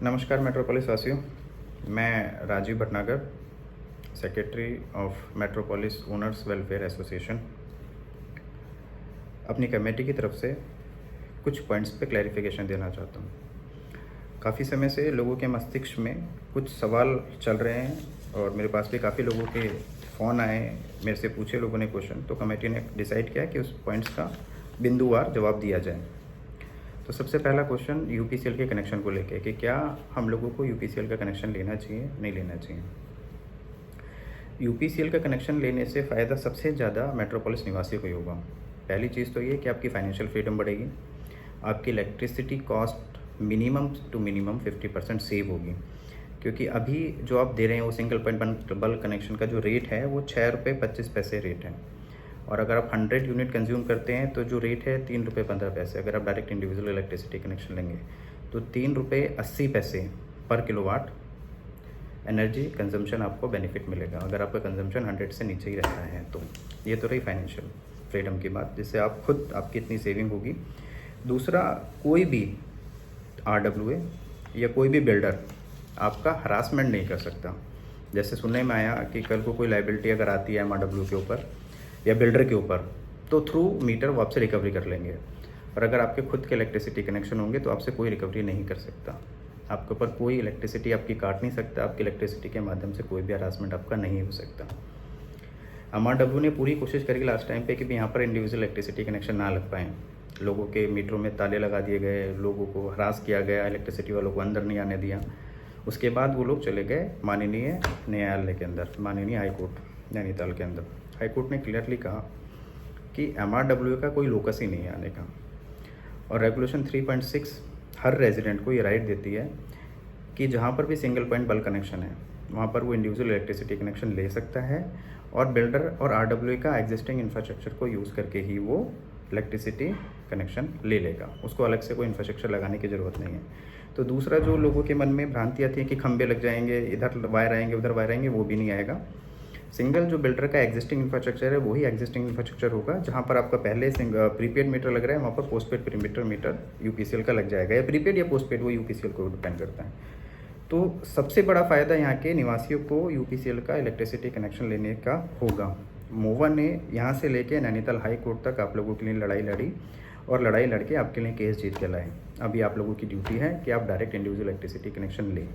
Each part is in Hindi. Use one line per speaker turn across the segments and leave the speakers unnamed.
नमस्कार मेट्रोपोलिस वासियों, मैं Rajeev Bhatnagar, secretary of Metropolis owners welfare association, अपनी कमेटी की तरफ से कुछ पॉइंट्स पे क्लैरिफिकेशन देना चाहता हूँ। काफ़ी समय से लोगों के मस्तिष्क में कुछ सवाल चल रहे हैं और मेरे पास भी काफ़ी लोगों के फ़ोन आए, मेरे से पूछे लोगों ने क्वेश्चन, तो कमेटी ने डिसाइड किया कि उस पॉइंट्स का बिंदुवार जवाब दिया जाए। तो सबसे पहला क्वेश्चन यूपीसीएल के कनेक्शन को लेके कि क्या हम लोगों को यूपीसीएल का कनेक्शन लेना चाहिए, नहीं लेना चाहिए। यूपीसीएल का कनेक्शन लेने से फ़ायदा सबसे ज़्यादा मेट्रोपोलिस निवासियों को ही होगा। पहली चीज़ तो ये कि आपकी फाइनेंशियल फ्रीडम बढ़ेगी, आपकी electricity cost minimum to minimum 50% save होगी, क्योंकि अभी जो आप दे रहे हैं वो सिंगल पॉइंट बल्क कनेक्शन का जो रेट है वो 6 रुपये 25 पैसे रेट है, और अगर आप 100 यूनिट कंज्यूम करते हैं तो जो रेट है 3 रुपये 15 पैसे। अगर आप डायरेक्ट इंडिविजुअल इलेक्ट्रिसिटी कनेक्शन लेंगे तो 3 रुपये 80 पैसे पर किलोवाट एनर्जी कंजम्पशन आपको बेनिफिट मिलेगा, अगर आपका कंजम्पशन 100 से नीचे ही रहता है। तो ये तो रही फाइनेंशियल फ्रीडम की बात, जिससे आप खुद आपकी इतनी सेविंग होगी। दूसरा, कोई भी RWA या कोई भी बिल्डर आपका हरासमेंट नहीं कर सकता। जैसे सुनने में आया कि कल को कोई लाइबिलिटी अगर आती है MRW के ऊपर या बिल्डर के ऊपर, तो थ्रू मीटर वो आपसे रिकवरी कर लेंगे, और अगर आपके खुद के इलेक्ट्रिसिटी कनेक्शन होंगे तो आपसे कोई रिकवरी नहीं कर सकता। आपके ऊपर कोई इलेक्ट्रिसिटी आपकी काट नहीं सकता, आपकी इलेक्ट्रिसिटी के माध्यम से कोई भी हरासमेंट आपका नहीं हो सकता। MRW ने पूरी कोशिश करी लास्ट टाइम पे कि यहाँ पर इंडिविजुअल इलेक्ट्रिसिटी कनेक्शन ना लग पाएँ। लोगों के मीटरों में ताले लगा दिए गए, लोगों को हरास किया गया, इलेक्ट्रिसिटी वालों को अंदर नहीं आने दिया। उसके बाद वो लोग चले गए माननीय न्यायालय के अंदर, माननीय हाईकोर्ट नैनीताल के अंदर। हाईकोर्ट ने क्लियरली कहा कि MRW का कोई लोकस ही नहीं है आने का, और रेगुलेशन 3.6 हर रेजिडेंट को ये राइट देती है कि जहाँ पर भी सिंगल पॉइंट बल्क कनेक्शन है वहाँ पर वो इंडिविजुअल इलेक्ट्रिसिटी कनेक्शन ले सकता है, और बिल्डर और RWA का एग्जिस्टिंग इंफ्रास्ट्रक्चर को यूज़ करके ही वो इलेक्ट्रिसिटी कनेक्शन ले लेगा, उसको अलग से कोई इंफ्रास्ट्रक्चर लगाने की ज़रूरत नहीं है। तो दूसरा, जो लोगों के मन में भ्रांतियाँ थी कि खंबे लग जाएंगे, इधर वायर आएंगे उधर वायर आएंगे, वो भी नहीं आएगा। सिंगल जो बिल्डर का एग्जिस्टिंग इंफ्रास्ट्रक्चर है वही एग्जिस्टिंग इंफ्रास्ट्रक्चर होगा। जहाँ पर आपका पहले प्रीपेड मीटर लग रहा है वहाँ पर पोस्टपेड प्रीमीटर मीटर यूपीसीएल का लग जाएगा, या प्रीपेड या पोस्टपेड वो यूपीसीएल को डिपेंड करता है। तो सबसे बड़ा फ़ायदा यहाँ के निवासियों को यूपीसीएल का इलेक्ट्रिसिटी कनेक्शन लेने का होगा। मोवा ने यहाँ से लेके नैनीताल हाई कोर्ट तक आप लोगों के लिए लड़ाई लड़ी, और लड़ाई लड़के आपके लिए केस जीत के लाए। अभी आप लोगों की ड्यूटी है कि आप डायरेक्ट इंडिविजुअल इलेक्ट्रिसिटी कनेक्शन लें।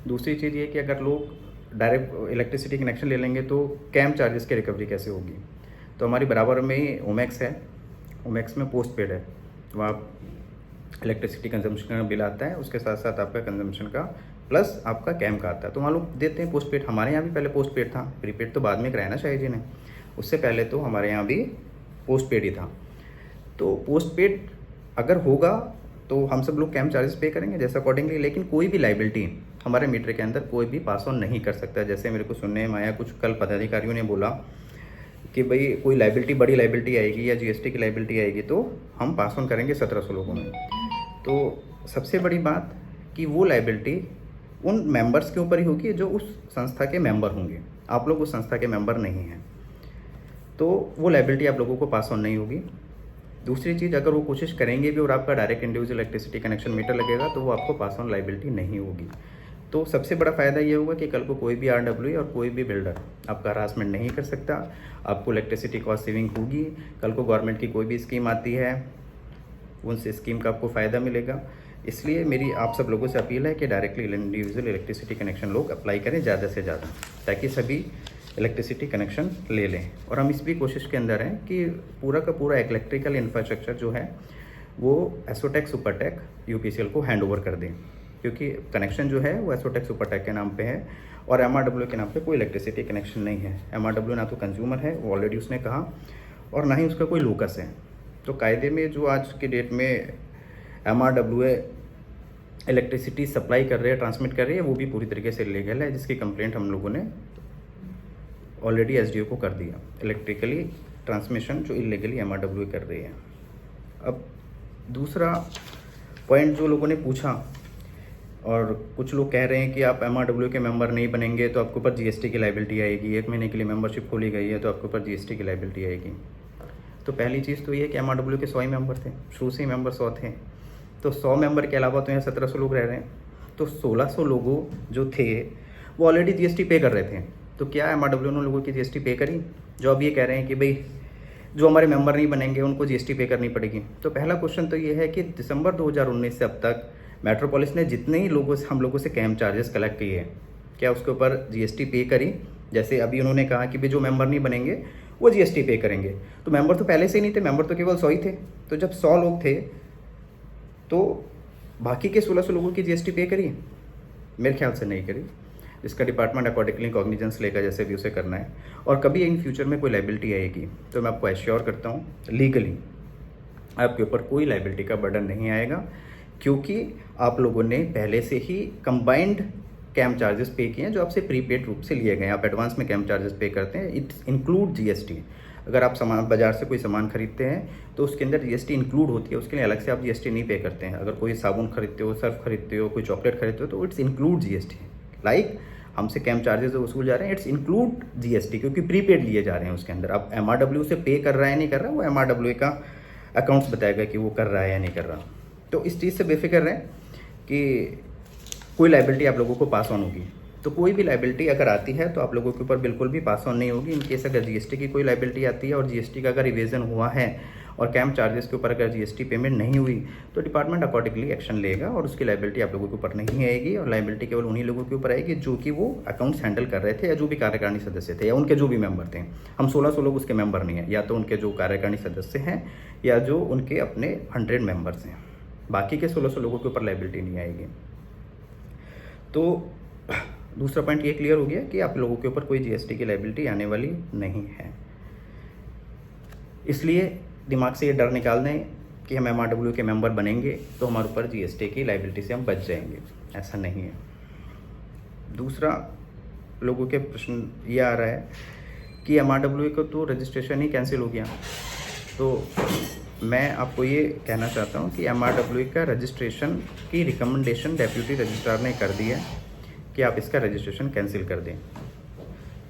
दूसरी चीज़ ये कि अगर लोग डायरेक्ट इलेक्ट्रिसिटी कनेक्शन ले लेंगे तो कैंप चार्जेस की रिकवरी कैसे होगी। तो हमारी बराबर में ही ओमेक्स है, ओमेक्स में पोस्ट पेड है, वहाँ इलेक्ट्रिसिटी कंजम्पशन का बिल आता है, उसके साथ साथ आपका कंजम्पशन का प्लस आपका कैंप का आता है। तो वहाँ लोग देते हैं पोस्ट पेड। हमारे यहाँ भी पहले पोस्ट पेड था, प्रीपेड तो बाद में कराया ना शायद जी ने, उससे पहले तो हमारे यहाँ भी पोस्ट पेड ही था। तो पोस्ट पेड अगर होगा तो हम सब लोग कैंप चार्जेस पे करेंगे जैसा अकॉर्डिंगली, लेकिन कोई भी लाइबिलिटी हमारे मीटर के अंदर कोई भी पास ऑन नहीं कर सकता। जैसे मेरे को सुनने में आया, कुछ कल पदाधिकारियों ने बोला कि भाई कोई लाइबिलिटी, बड़ी लाइबिलिटी आएगी या GST की लाइबिलिटी आएगी तो हम पास ऑन करेंगे 1700 लोगों में। तो सबसे बड़ी बात कि वो लाइबिलिटी उन मेंबर्स के ऊपर ही होगी जो उस संस्था के मेंबर होंगे। आप लोग उस संस्था के मेंबर नहीं हैं, तो वो लाइबिलिटी आप लोगों को पास ऑन नहीं होगी। दूसरी चीज़, अगर वो कोशिश करेंगे भी और आपका direct individual electricity connection meter लगेगा तो वो आपको पास ऑन लाइबिलिटी नहीं होगी। तो सबसे बड़ा फ़ायदा ये होगा कि कल को कोई भी RWA और कोई भी बिल्डर आपका हरासमेंट नहीं कर सकता, आपको इलेक्ट्रिसिटी कॉस्ट सेविंग होगी। कल को गवर्नमेंट की कोई भी स्कीम आती है, उन स्कीम का आपको फ़ायदा मिलेगा। इसलिए मेरी आप सब लोगों से अपील है कि डायरेक्टली इंडिविजुअल इलेक्ट्रिसिटी कनेक्शन लोग अप्लाई करें ज़्यादा से ज़्यादा, ताकि सभी इलेक्ट्रिसिटी कनेक्शन ले लें। और हम इस भी कोशिश के अंदर हैं कि पूरा का पूरा इलेक्ट्रिकल इंफ्रास्ट्रक्चर जो है वो एसोटेक सुपरटेक यूपीसीएल को हैंड ओवर कर दें, क्योंकि कनेक्शन जो है वो एसोटेक सुपरटेक के नाम पे है, और MRW के नाम पे कोई इलेक्ट्रिसिटी कनेक्शन नहीं है। MRW ना तो कंज्यूमर है, वो ऑलरेडी उसने कहा, और ना ही उसका कोई लोकस है। तो कायदे में जो आज की डेट में MRW इलेक्ट्रिसिटी सप्लाई कर रहे हैं, ट्रांसमिट कर रही है, वो भी पूरी तरीके से इलीगल है, जिसकी कंप्लेंट हम लोगों ने ऑलरेडी SDO को कर दिया। इलेक्ट्रिकली ट्रांसमिशन जो इलीगली MRW कर रही है। अब दूसरा पॉइंट जो लोगों ने पूछा, और कुछ लोग कह रहे हैं कि आप MRW के मेंबर नहीं बनेंगे तो आपके ऊपर GST की लाइबिलिटी आएगी, 1 महीने के लिए मेंबरशिप खोली गई है तो आपके ऊपर GST की लाइबिलिटी आएगी। तो पहली चीज़ तो ये कि MRW के 100 ही मेंबर थे, शुरू से ही मेंबर 100 थे, तो 100 मेंबर के अलावा तो यहाँ 1700 लोग रह रहे हैं, तो 1600 लोगों जो थे वो ऑलरेडी जीएसटी पे कर रहे थे। तो क्या एमआरडब्ल्यू ने लोगों की जीएसटी पे करी? जो अब ये कह रहे हैं कि भाई जो हमारे मेंबर नहीं बनेंगे उनको जीएसटी पे करनी पड़ेगी। तो पहला क्वेश्चन तो ये है कि दिसंबर 2019 से अब तक मेट्रोपोलिस ने जितने ही लोगों से हम लोगों से कैंप चार्जेस कलेक्ट किए हैं, क्या उसके ऊपर जीएसटी पे करी? जैसे अभी उन्होंने कहा कि भाई जो मेंबर नहीं बनेंगे वो जीएसटी पे करेंगे। तो मेंबर तो पहले से ही नहीं थे, मेंबर तो केवल 100 ही थे। तो जब 100 लोग थे तो बाकी के 1600 लोगों की जीएसटी पे करी? मेरे ख्याल से नहीं करी। इसका डिपार्टमेंट अकॉर्डिंगली कॉग्निजेंस लेगा जैसे भी उसे करना है। और कभी इन फ्यूचर में कोई लाइबिलिटी आएगी तो मैं आपको एश्योर करता हूँ लीगली आपके ऊपर कोई लाइबिलिटी का बर्डन नहीं आएगा, क्योंकि आप लोगों ने पहले से ही कंबाइंड कैंप चार्जेस पे किए हैं जो आपसे प्रीपेड रूप से लिए गए हैं। आप एडवांस में कैंप चार्जेस पे करते हैं, इट्स इंक्लूड जीएसटी। अगर आप सामान बाजार से कोई सामान खरीदते हैं तो उसके अंदर जीएसटी इंक्लूड होती है, उसके लिए अलग से आप जीएसटी नहीं पे करते हैं। अगर कोई साबुन खरीदते हो, सर्फ खरीदते हो, कोई चॉकलेट खरीदते हो तो इट्स इंक्लूड जीएसटी। लाइक हमसे कैंप चार्जेस जो वसूल जा रहे हैं इट्स इंक्लूड जीएसटी, क्योंकि प्रीपेड लिए जा रहे हैं उसके अंदर। अब एमआरडब्ल्यू से पे कर रहा है नहीं कर रहा, वो एमआरडब्ल्यू का अकाउंट्स बताएगा कि वो कर रहा है या नहीं कर रहा। तो इस चीज़ से बेफिक्र रहें कि कोई लाइबिलिटी आप लोगों को पास ऑन होगी। तो कोई भी लाइबिलिटी अगर आती है तो आप लोगों के ऊपर बिल्कुल भी पास ऑन नहीं होगी। इन केस अगर जीएसटी की कोई लाइबिलिटी आती है और जीएसटी का अगर इवेजन हुआ है और कैंप चार्जेस के ऊपर अगर जीएसटी पेमेंट नहीं हुई तो डिपार्टमेंट अकॉर्डिंगली एक्शन लेगा और उसकी लाइबिलिटी आप लोगों के ऊपर नहीं आएगी। और लाइबिलिटी केवल उन्हीं लोगों के ऊपर आएगी जो कि वो अकाउंट्स हैंडल कर रहे थे या जो भी कार्यकारिणी सदस्य थे या उनके जो भी मेंबर थे। हम 1600 लोग उसके मेंबर नहीं हैं, या तो उनके जो कार्यकारिणी सदस्य हैं या जो उनके अपने 100 मेंबर्स हैं। बाकी के 1600 लोगों के ऊपर लाइबिलिटी नहीं आएगी। तो दूसरा पॉइंट ये क्लियर हो गया कि आप लोगों के ऊपर कोई जीएसटी की लाइबिलिटी आने वाली नहीं है। इसलिए दिमाग से ये डर निकाल दें कि हम एमआरडब्ल्यू के मेंबर बनेंगे तो हमारे ऊपर जीएसटी की लाइबिलिटी से हम बच जाएंगे, ऐसा नहीं है। दूसरा लोगों के प्रश्न ये आ रहा है कि एमआरडब्ल्यू को तो रजिस्ट्रेशन ही कैंसिल हो गया। तो मैं आपको ये कहना चाहता हूँ कि एमआरडब्ल्यू का रजिस्ट्रेशन की रिकमेंडेशन डेप्यूटी रजिस्ट्रार ने कर दी है कि आप इसका रजिस्ट्रेशन कैंसिल कर दें।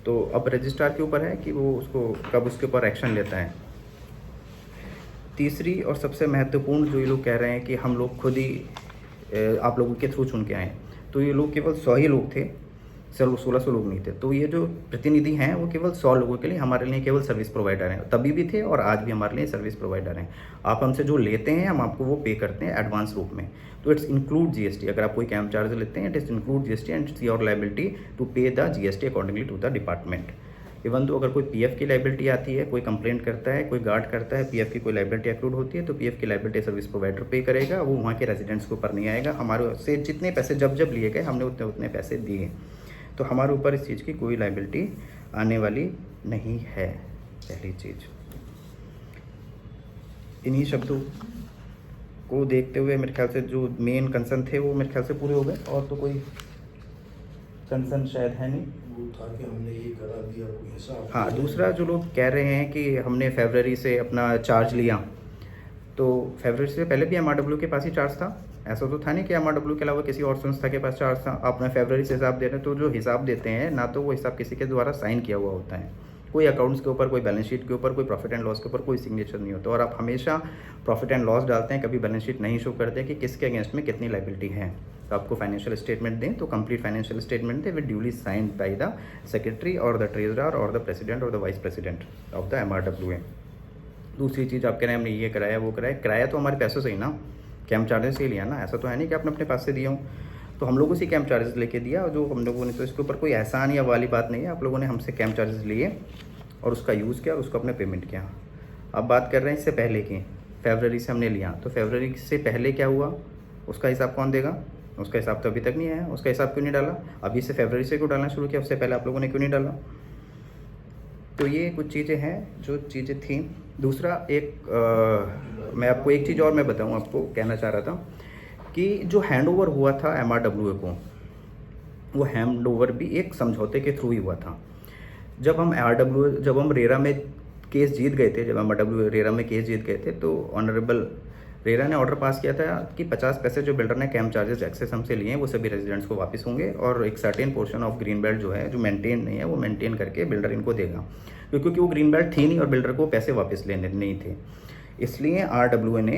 तो अब रजिस्ट्रार के ऊपर है कि वो उसको कब उसके ऊपर एक्शन लेता है। तीसरी और सबसे महत्वपूर्ण जो ये लोग कह रहे हैं कि हम लोग खुद ही आप लोगों के थ्रू चुन के आए, तो ये लोग केवल 100 ही लोग थे, 1600 लोग नहीं थे। तो ये जो प्रतिनिधि हैं वो केवल 100 लोगों के लिए हमारे लिए केवल सर्विस प्रोवाइडर हैं, तभी भी थे और आज भी हमारे लिए सर्विस प्रोवाइडर हैं। आप हमसे जो लेते हैं हम आपको वो पे करते हैं एडवांस रूप में। तो इट्स इंक्लूड जीएसटी। अगर आप कोई कैंप चार्ज लेते हैं it is include GST and it's your liability to pay the GST accordingly to the department. Even तो अगर कोई पीएफ की लाइबिलिटी आती है, कोई कंप्लेंट करता है, कोई गार्ड करता है, पीएफ की कोई लाइबिलिटी एक्लूड होती है तो पीएफ की लाइबिलिटी सर्विस प्रोवाइडर पे करेगा, वो वहाँ के रेजिडेंट्स के ऊपर नहीं आएगा। हमारे से जितने पैसे जब जब लिए गए हमने उतने उतने पैसे दिए, तो हमारे ऊपर इस चीज़ की कोई लाइबिलिटी आने वाली नहीं है। पहली चीज़, इन्हीं शब्दों को देखते हुए मेरे ख्याल से जो मेन कंसर्न थे वो मेरे ख्याल से पूरे हो गए, और तो कोई कंसर्न शायद है नहीं।
वो था कि हमने ये करा दिया कोई हिसाब।
हाँ, दूसरा जो लोग कह रहे हैं कि हमने फरवरी से अपना चार्ज लिया, तो फरवरी से पहले भी एमआरडब्ल्यू के पास ही चार्ज था। ऐसा तो था नहीं कि एमआरडब्ल्यू के अलावा किसी और संस्था के पास चार्ज था। आपने फरवरी से हिसाब दे रहे हैं तो जो हिसाब देते हैं ना तो वो हिसाब किसी के द्वारा साइन किया हुआ होता है, कोई अकाउंट्स के ऊपर, कोई बैलेंस शीट के ऊपर, कोई प्रॉफिट एंड लॉस के ऊपर कोई सिग्नेचर नहीं होता। और आप हमेशा प्रॉफिट एंड लॉस डालते हैं, कभी बैलेंस शीट नहीं शो करते कि किसके अगेंस्ट में कितनी लाइबिलिटी है। तो आपको फाइनेंशियल स्टेटमेंट दें तो कंप्लीट फाइनेंशियल स्टेटमेंट दें with duly signed by the secretary और द ट्रेजरर और द प्रेसिडेंट और the vice president of the MRW. दूसरी चीज़ आप कह रहे हैं हमने ये कराया वो कराया, किराया तो हमारे पैसों से ही ना, कैंप चार्जेस से ही लिया ना। ऐसा तो है नहीं कि आपने अपने पास से दिया हूँ, तो हम लोगों से कैंप चार्जेस लेके दिया जो हम लोगों ने। तो इसके ऊपर कोई एहसान या वाली बात नहीं है, आप लोगों ने हमसे कैंप चार्जेस लिए और उसका यूज़ किया और उसको अपने पेमेंट किया। अब बात कर रहे हैं इससे पहले की, फरवरी से हमने लिया, तो फरवरी से पहले क्या हुआ उसका हिसाब कौन देगा? उसका हिसाब तो अभी तक नहीं आया। उसका हिसाब क्यों नहीं डाला? अभी से फरवरी से क्यों डालना शुरू किया? उससे पहले आप लोगों ने क्यों नहीं डाला? तो ये कुछ चीज़ें हैं जो चीज़ें थी। दूसरा मैं आपको एक चीज़ और मैं बताऊँ, आपको कहना चाह रहा था कि जो हैंड ओवर हुआ था एमआरडब्ल्यू को, वो हैंड ओवर भी एक समझौते के थ्रू ही हुआ था। जब हम रेरा में केस जीत गए थे, जब एमआरडब्ल्यू रेरा में केस जीत गए थे, तो ऑनरेबल रेरा ने ऑर्डर पास किया था कि 50 पैसे जो बिल्डर ने कैंप चार्जेस एक्सेस हमसे लिए हैं वो सभी रेजिडेंट्स को वापस होंगे, और एक certain portion of green belt जो है जो मेंटेन नहीं है वो मेंटेन करके बिल्डर इनको देगा, क्योंकि वो ग्रीन बेल्ट थी नहीं और बिल्डर को पैसे वापस लेने नहीं थे। इसलिए आरडब्ल्यूए ने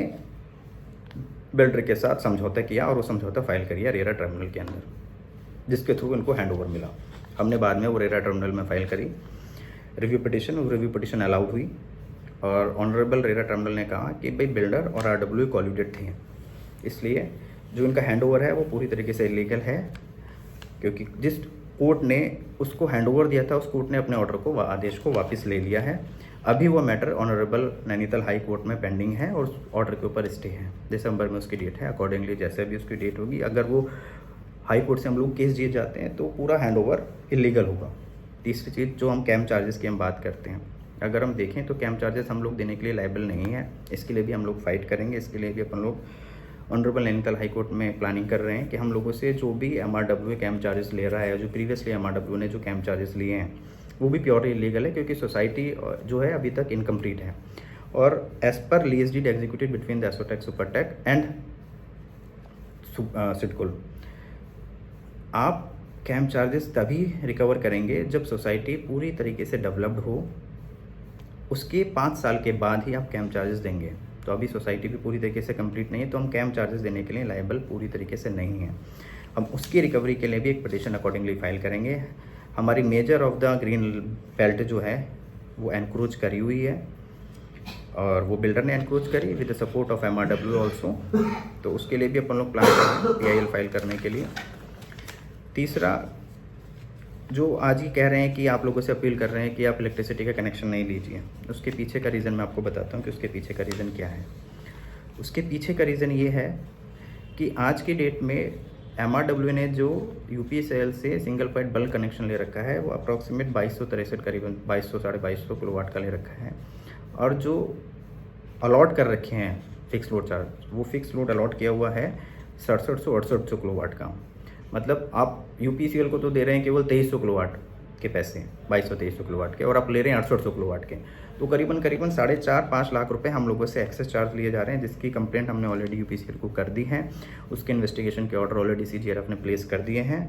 बिल्डर के साथ समझौता किया और वो समझौता फाइल करिए रेरा ट्रिब्यूनल के अंदर, जिसके थ्रू इनको हैंडओवर मिला। हमने बाद में वो रेरा ट्रिब्यूनल में फाइल करी रिव्यू पिटिशन, वो रिव्यू पिटिशन अलाउड हुई और ऑनरेबल रेरा ट्रिब्यूनल ने कहा कि भाई बिल्डर और RWA कोलिडेट थे, इसलिए जो इनका हैंडओवर है वो पूरी तरीके से इलीगल है, क्योंकि जिस कोर्ट ने उसको हैंडओवर दिया था उस कोर्ट ने अपने ऑर्डर को, आदेश को वापस ले लिया है। अभी वो matter honourable Nainital high court में पेंडिंग है और ऑर्डर के ऊपर स्टे है। दिसंबर में उसकी डेट है, अकॉर्डिंगली जैसे भी उसकी डेट होगी, अगर वो हाई कोर्ट से हम लोग केस जीत जाते हैं तो पूरा हैंडओवर इलीगल होगा। तीसरी चीज़ जो हम कैंप चार्जेस की हम बात करते हैं, अगर हम देखें तो कैंप चार्जेस हम लोग देने के लिए लायबल नहीं है, इसके लिए भी हम लोग फाइट करेंगे। इसके लिए भी अपन लोग ऑनरेबल नैनीताल हाई कोर्ट में प्लानिंग कर रहे हैं कि हम लोगों से जो भी MRWA कैंप चार्जेस ले रहा है, जो प्रीवियसली MRWA ने जो कैंप चार्जेस लिए हैं वो भी प्योरली इलीगल है, क्योंकि सोसाइटी जो है अभी तक इनकम्प्लीट है और एज पर lease deed executed between the Assotech, Supertech and SIDCUL. आप कैंप चार्जेस तभी रिकवर करेंगे जब सोसाइटी पूरी तरीके से डेवलप्ड हो, उसके 5 साल के बाद ही आप कैंप चार्जेस देंगे। तो अभी सोसाइटी भी पूरी तरीके से कंप्लीट नहीं है, तो हम कैंप चार्जेस देने के लिए लायबल पूरी तरीके से नहीं है। हम उसकी रिकवरी के लिए भी एक पिटिशन अकॉर्डिंगली फाइल करेंगे। हमारी measure of the green belt जो है वो एनक्रोच करी हुई है और वो बिल्डर ने एनक्रोच करी with the support of MRWA also, तो उसके लिए भी अपन लोग प्लान कर रहे हैं PIL फाइल करने के लिए। तीसरा, जो आज ही कह रहे हैं कि आप लोगों से अपील कर रहे हैं कि आप इलेक्ट्रिसिटी का कनेक्शन नहीं लीजिए, उसके पीछे का रीज़न मैं आपको बताता हूँ कि उसके पीछे का रीज़न क्या है। उसके पीछे का रीज़न ये है कि आज की डेट में MRWA ने जो UPCL से सिंगल पॉइंट बल्क कनेक्शन ले रखा है वो अप्रॉक्सीमेट 2263 करीबन 2200 साढ़े 2200 किलोवाट का ले रखा है, और जो अलॉट कर रखे हैं फिक्स लोड चार्ज, वो फिक्स लोड अलॉट किया हुआ है 6700-6800 किलोवाट का। मतलब आप UPCL को तो दे रहे हैं केवल 2300 किलोवाट के पैसे, 2200-2300 किलोवाट के, और आप ले रहे हैं 6800 किलोवाट के, तो करीबन 4.5-5 लाख रुपए हम लोगों से एक्सेस चार्ज लिए जा रहे हैं, जिसकी कंप्लेंट हमने ऑलरेडी UPCL को कर दी है। उसके इन्वेस्टिगेशन के ऑर्डर ऑलरेडी CGRF ने प्लेस कर दिए हैं।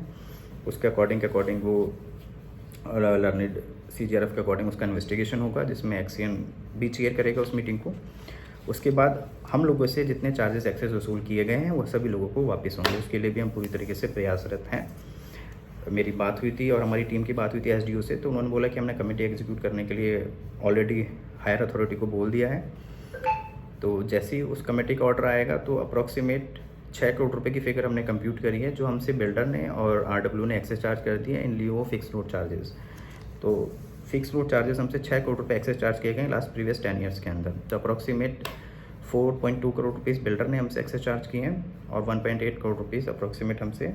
उसके अकॉर्डिंग वो लर्निड CGRF के अकॉर्डिंग उसका इन्वेस्टिगेशन होगा, जिसमें एक्सियन भी चेयर करेगा उस मीटिंग को। उसके बाद हम लोगों से जितने चार्जेस एक्सेस वसूल किए गए हैं वो सभी लोगों को वापस होंगे, उसके लिए भी हम पूरी तरीके से प्रयासरत हैं। मेरी बात हुई थी और हमारी टीम की बात हुई थी SDO से, तो उन्होंने बोला कि हमने कमेटी एग्जीक्यूट करने के लिए ऑलरेडी हायर अथॉरिटी को बोल दिया है। तो जैसे ही उस कमेटी का ऑर्डर आएगा तो अप्रॉक्सीमेट 6 करोड़ रुपए की फिगर हमने कंप्यूट करी है, जो हमसे बिल्डर ने और RWA ने एक्सेस चार्ज कर दिया इन लियो फिक्स लोड चार्जेस। तो फिक्स लोड चार्जेस हमसे 6 करोड़ रुपए एक्सेस चार्ज किए गए लास्ट प्रीवियस 10 ईयर्स के अंदर। तो अप्रॉक्सीमेट 4.2 करोड़ रुपीज़ बिल्डर ने हमसे एक्सेस चार्ज किए हैं और 1.8 करोड़ रुपीज़ अप्रॉक्सीमेट हमसे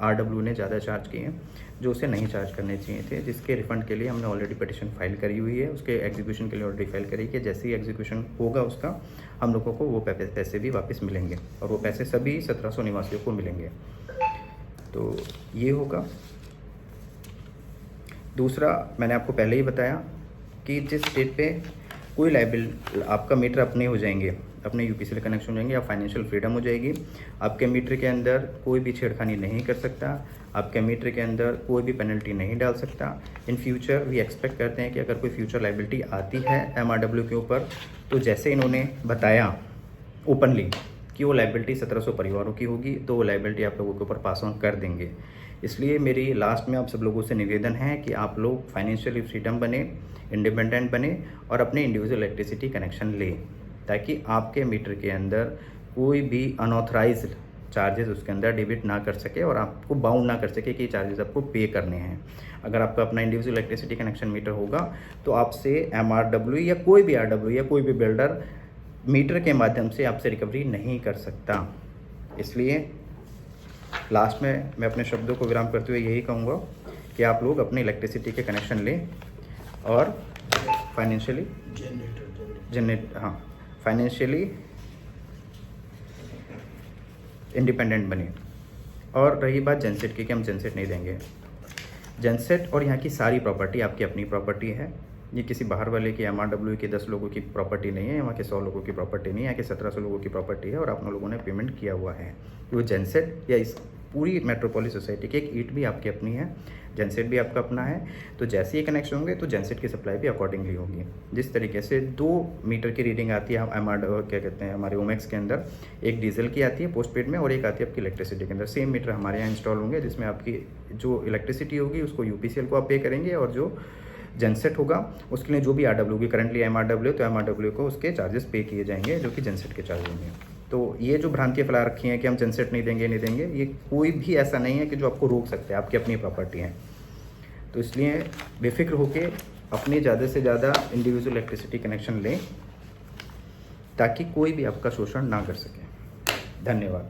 RWA ने ज़्यादा चार्ज किए हैं, जो उसे नहीं चार्ज करने चाहिए थे, जिसके रिफंड के लिए हमने ऑलरेडी पिटिशन फाइल करी हुई है। उसके एग्जीक्यूशन के लिए ऑलरेडी फाइल करी कि जैसे ही एग्जीक्यूशन होगा उसका हम लोगों को वो पैसे भी वापस मिलेंगे और वो पैसे सभी 1700 निवासियों को मिलेंगे। तो ये होगा। दूसरा, मैंने आपको पहले ही बताया कि जिस स्टेट पे कोई लाइबिल, आपका मीटर अपने हो जाएंगे, अपने UPCL कनेक्शन हो जाएंगे, आप फाइनेंशियल फ्रीडम हो जाएगी। आपके मीटर के अंदर कोई भी छेड़खानी नहीं कर सकता, आपके मीटर के अंदर कोई भी पेनल्टी नहीं डाल सकता। इन फ्यूचर वी एक्सपेक्ट करते हैं कि अगर कोई फ्यूचर लाइबिलिटी आती है MRWA के ऊपर, तो जैसे इन्होंने बताया ओपनली कि वो लाइबिलिटी 1700 परिवारों की होगी, तो वो लाइबिलिटी आप लोगों के ऊपर पास ऑन कर देंगे। इसलिए मेरी लास्ट में आप सब लोगों से निवेदन है कि आप लोग फाइनेंशियली फ्रीडम बने, इंडिपेंडेंट बने और अपने इंडिविजुअल इलेक्ट्रिसिटी कनेक्शन लें, ताकि आपके मीटर के अंदर कोई भी अनऑथराइज्ड चार्जेस उसके अंदर डेबिट ना कर सके और आपको बाउंड ना कर सके कि ये चार्जेस आपको पे करने हैं। अगर आपका अपना इंडिविजुअल इलेक्ट्रिसिटी कनेक्शन मीटर होगा तो आपसे MRWA या कोई भी RWA या कोई भी बिल्डर मीटर के माध्यम से आपसे रिकवरी नहीं कर सकता। इसलिए लास्ट में मैं अपने शब्दों को विराम करते हुए यही कहूँगा कि आप लोग अपने इलेक्ट्रिसिटी के कनेक्शन लें और फाइनेंशियली फाइनेंशियली इंडिपेंडेंट बने। और रही बात जेनसेट की कि हम जेनसेट नहीं देंगे, जेनसेट और यहाँ की सारी प्रॉपर्टी आपकी अपनी प्रॉपर्टी है। ये किसी बाहर वाले की MRWA के 10 लोगों की प्रॉपर्टी नहीं है, वहाँ के 100 लोगों की प्रॉपर्टी नहीं है, यहाँ के 1700 लोगों की प्रॉपर्टी है और आप लोगों ने पेमेंट किया हुआ है। वो जेनसेट या इस पूरी मेट्रोपोलिस सोसाइटी की एक ईट भी आपकी अपनी है, जनसेट भी आपका अपना है। तो जैसे ही कनेक्शन होंगे तो जनसेट की सप्लाई भी अकॉर्डिंगली होगी। जिस तरीके से 2 मीटर की रीडिंग आती है क्या कहते हैं हमारे ओमेक्स के अंदर, एक डीजल की आती है पोस्टपेड में और एक आती है आपकी इलेक्ट्रिसिटी के अंदर। सेम मीटर हमारे यहाँ इंस्टॉल होंगे जिसमें आपकी जो इलेक्ट्रिसिटी होगी उसको यूपीसीएल को आप पे करेंगे और जो जनसेट होगा उसके लिए जो भी आरडब्ल्यू होगी, करंटली एमआरडब्ल्यू तो एमआरडब्ल्यू को उसके चार्जेस पे किए जाएंगे जो कि जनसेट के चार्ज होंगे। तो ये जो भ्रांतियाँ फैला रखी हैं कि हम जनसेट नहीं देंगे, ये कोई भी ऐसा नहीं है कि जो आपको रोक सकते हैं, आपकी अपनी प्रॉपर्टी है। तो इसलिए बेफिक्र होके अपने ज़्यादा से ज़्यादा इंडिविजुअल इलेक्ट्रिसिटी कनेक्शन लें ताकि कोई भी आपका शोषण ना कर सके। धन्यवाद।